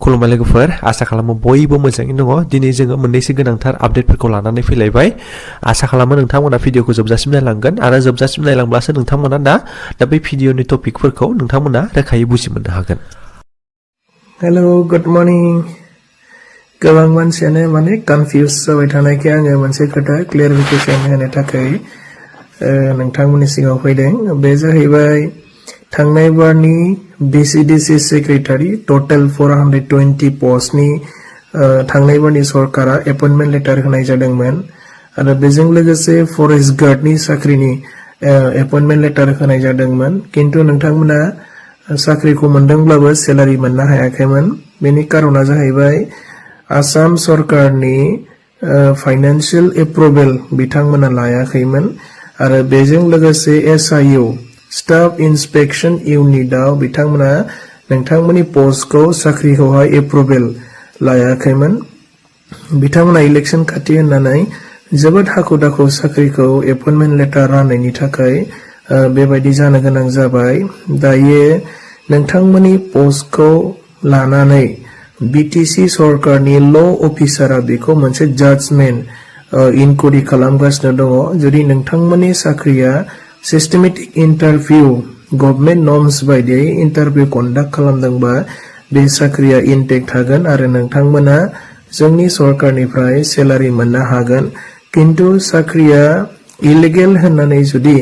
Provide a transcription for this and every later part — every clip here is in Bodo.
खुलुमबाय लोगोफोर आसा खालामो बयबो मोजाङैनो दङ दिनै जोङो मोननैसो गोनांथार आपडेटफोरखौ लानानै फैलायबाय आसा खालामो नोंथांमोना भिडिअखौ जोबजासिम नायलांगोन आरो जोबजासिम नायलांब्लासो नोंथांमोना दा बे भिडिअनि टपिकफोरखौ नोंथांमोना रोखायै बुजि मोननो हागोन हेलो गुड मर्निं गोबां मानसियानो माने कन्फ्यूज जाबाय थानायखाय आङो मोनसे खोथा क्लियारिफिकेशन होनो थाखाय नोंथांमोननि सिगाङाव फैदों बे जाहैबाय थांनाय बारनि BCDC सेक्रेटारि टोटल 420 पोस्टनि थांनाय बारनि सरकारा अपॉइंटमेंट लेटार होनाय जादोंमोन आरो बेजों लोगोसे फरेस्ट गार्डनि साख्रिनि अपॉइंटमेंट लेटार होनाय जादोंमोन किन्तु नोंथांमोना साख्रिखौ मोनदोंब्लाबो सैलारि मोननो हायाखैमोन बेनि कारना जाहैबाय आसाम सरकारनि फाइनेंशियल एप्रुवेल बिथांमोना लायाखैमोन आरो बेजों लोगोसे SIU स्टाफ इन्सपेक्शन यूनिटआव बिथांमोना नोंथांमोननि पोस्टखौ साख्रिखौहाय एप्रुवेल लायाखैमोन बिथांमोना इलेक्शन खाथि होननानै जोबोद हाखु दाखु साख्रिखौ अपॉइंटमेंट लेटार राननायनि थाखाय बेबायदि जानो गोनां जाबाय दायो नोंथांमोननि पोस्टखौ लानानै BTC सरकारनि ल अफिसारा बेखौ मोनसे जाजमेन्ट इनक्वायरि खालामगासिनो दङ जुदि नोंथांमोननि साख्रिया सिस्टेमेटिक इंटरव्यू गवर्नमेंट नर्म्स बायदियै इंटरव्यू कन्डाक्ट खालामदोंबा बे साख्रिया इनटेक्ट थागोन आरो नोंथांमोना जोंनि सरकारनिफ्राय सैलारि मोननो हागोन किन्तु साख्रिया इलिगेल होननानै जुदि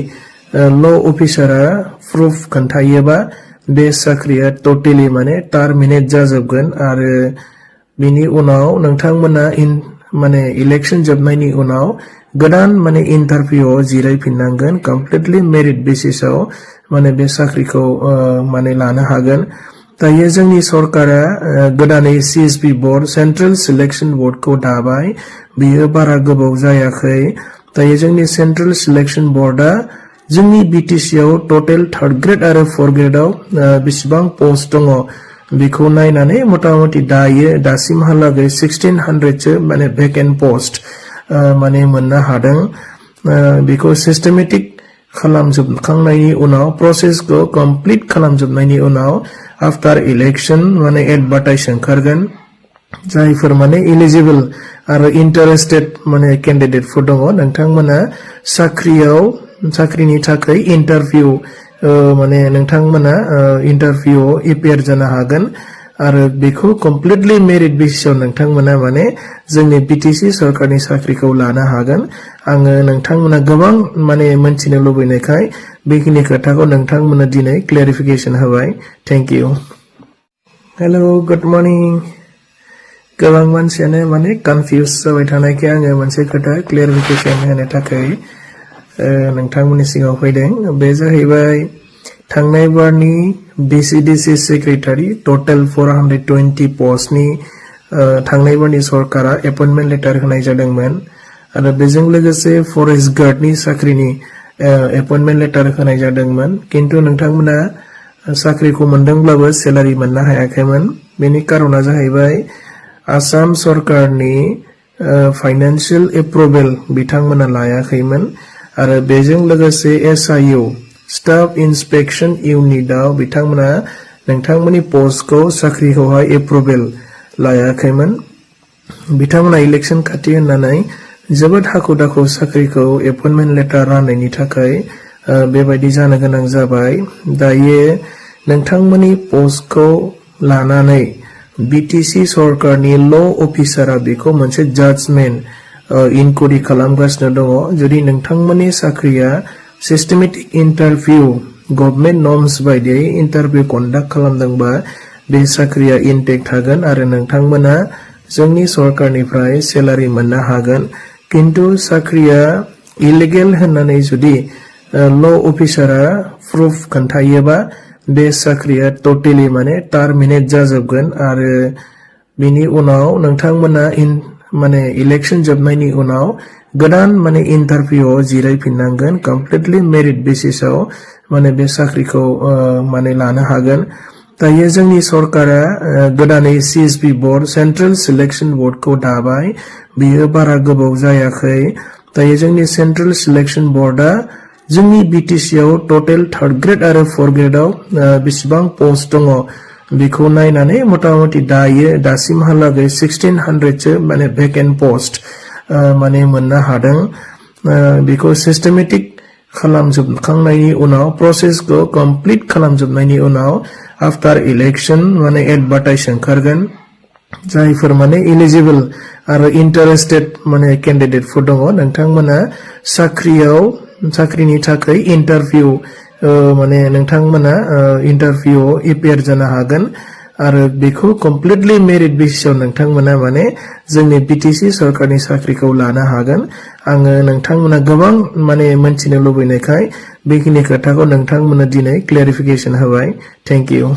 ल अफिसारा प्रूफ खोन्थायोबा बे साख्रिया टोटली माने टार्मिनेट जाजोबगोन आरो बिनि उनाव नोंथांमोना माने इलेक्शन जोबनायनि उनाव गोदान माने इंटरव्यूआव जिरायफिननांगोन कमप्लीटली मेरिट बेसिसआव माने बे साख्रिखौ माने लानो हागोन दायो जोंनि सरकारा गोदानै CSP बोर्ड सेंट्रल सिलेक्शन बोर्डखौ दाबाय बियो बारा गोबाव जायाखै दायो जोंनि सेंट्रल सिलेक्शन बोर्डआ जोंनि BTC आव टोटल 3rd ग्रेड आरो 4th ग्रेडआव बेसेबां पोस्ट दङ बेखौ नायनानै मटामटी दायो दासिमहालागै 1600 सो माने वेकेंट पोस्ट माने मोननो हादों बेखौ सिस्टेमेटिक खालामजोबखांनायनि उनाव प्रोसेसखौ कंप्लीट खालामजोबनायनि उनाव आफ्टर इलेक्शन माने एडभार्टाइज ओंखारगोन जायफोर माने एलिजिबल आरो इंटरेस्टेड माने कैंडिडेटफोर दङ नोंथांमोना साख्रिनि थाखाय इंटरव्यू माने नोंथांमोना इंटरव्यूआव एपियार जानो हागोन आरो बेखौ कमप्लीटली मेरिट बेसिसआव नोंथांमोना माने जोंनि BTC सरकारनि साख्रिखौ लानो हागोन आङो नोंथांमोना गोबां माने मोनथिनो लुबैनायखाय बेखिनि खोथाखौ नोंथांमोना दिनै क्लियारिफिकेशन होबाय thank you hello good morning गोबां मानसियानो माने कन्फ्यूज जाबाय थानायखाय आङो मोनसे खोथा क्लियारिफिकेशन होनो थाखाय नोंथांमोननि सिगाङाव फैदों बे जाहैबाय थांनाय बारनि BCDC सेक्रेटारि टोटल 420 पोस्टनि थांनाय बारनि सरकारा अपॉइंटमेंट लेटार होनाय जादोंमोन आरो बेजों लोगोसे फरेस्ट गार्डनि साख्रिनि अपॉइंटमेंट लेटार होनाय जादोंमोन किन्तु नोंथांमोना साख्रिखौ मोनदोंब्लाबो सैलारि मोननो हायाखैमोन बेनि कारना जाहैबाय आसाम सरकारनि फाइनेंशियल एप्रुवेल बिथांमोना लायाखैमोन आरो बेजों लोगोसे SIU स्टाफ इन्सपेक्शन यूनिटआव बिथांमोना नोंथांमोननि पोस्टखौ साख्रिखौहाय एप्रुवेल लायाखैमोन बिथांमोना इलेक्शन खाथि होननानै जोबोद हाखु दाखु साख्रिखौ अपॉइंटमेंट लेटार राननायनि थाखाय बेबायदि जानो गोनां जाबाय दायो नोंथांमोननि पोस्टखौ लानानै BTC सरकारनि ल अफिसारा बेखौ मोनसे जाजमेन्ट इनक्वायरि खालामगासिनो दङ जुदि नोंथांमोननि साख्रिया सिस्टेमेटिक इंटरव्यू गवर्नमेंट नर्म्स बायदियै इंटरव्यू कन्डाक्ट खालामदोंबा बे साख्रिया इनटेक्ट थागोन आरो नोंथांमोना जोंनि सरकारनिफ्राय सैलारि मोननो हागोन किन्तु साख्रिया इलिगेल होननानै जुदि ल अफिसारा प्रूफ खोन्थायोबा बे साख्रिया टोटली माने टार्मिनेट जाजोबगोन आरो बिनि उनाव नोंथांमोना माने इलेक्शन जोबनायनि उनाव गोदान माने इंटरव्यूआव जिरायफिननांगोन कमप्लीटली मेरिट बेसिसआव माने बे साख्रिखौ माने लानो हागोन दायो जोंनि सरकारा गोदानै CSP बोर्ड सेंट्रल सिलेक्शन बोर्डखौ दाबाय बियो बारा गोबाव जायाखै दायो जोंनि सेंट्रल सिलेक्शन बोर्डआ जोंनि BTC आव टोटल 3rd ग्रेड आरो 4th ग्रेडआव बेसेबां पोस्ट दङ बेखौ नायनानै मथा-मथि दासिमहालागै 1600 सो माने भेकेन्ट पोस्ट माने मोननो हादों बेखौ सिस्टेमेटिक खालामजोबखांनायनि उनाव प्रसेसखौ कमप्लीट खालामजोबनायनि उनाव आफ्टर इलेक्शन माने एडभार्टाइज ओंखारगोन जायफोर माने एलिजिबल आरो इन्टारेस्टेड माने कैंडिडेटफोर दङ नोंथांमोना साख्रिनि थाखाय इंटरभिउ माने नोंथांमोना इंटरभिउआव एपियार जानो हागोन आरो बेखौ कमप्लिटली मेरिट बेसिसआव नोंथांमोना माने जोंनि बीटीसी सरकारनि साख्रिखौ लानो हागोन आङो नोंथांमोना गोबां माने मोनथिनो लुबैनायखाय बेखिनि खोथाखौ नोंथांमोना दिनै क्लेरिफिकेशन होबाय थैंक इउ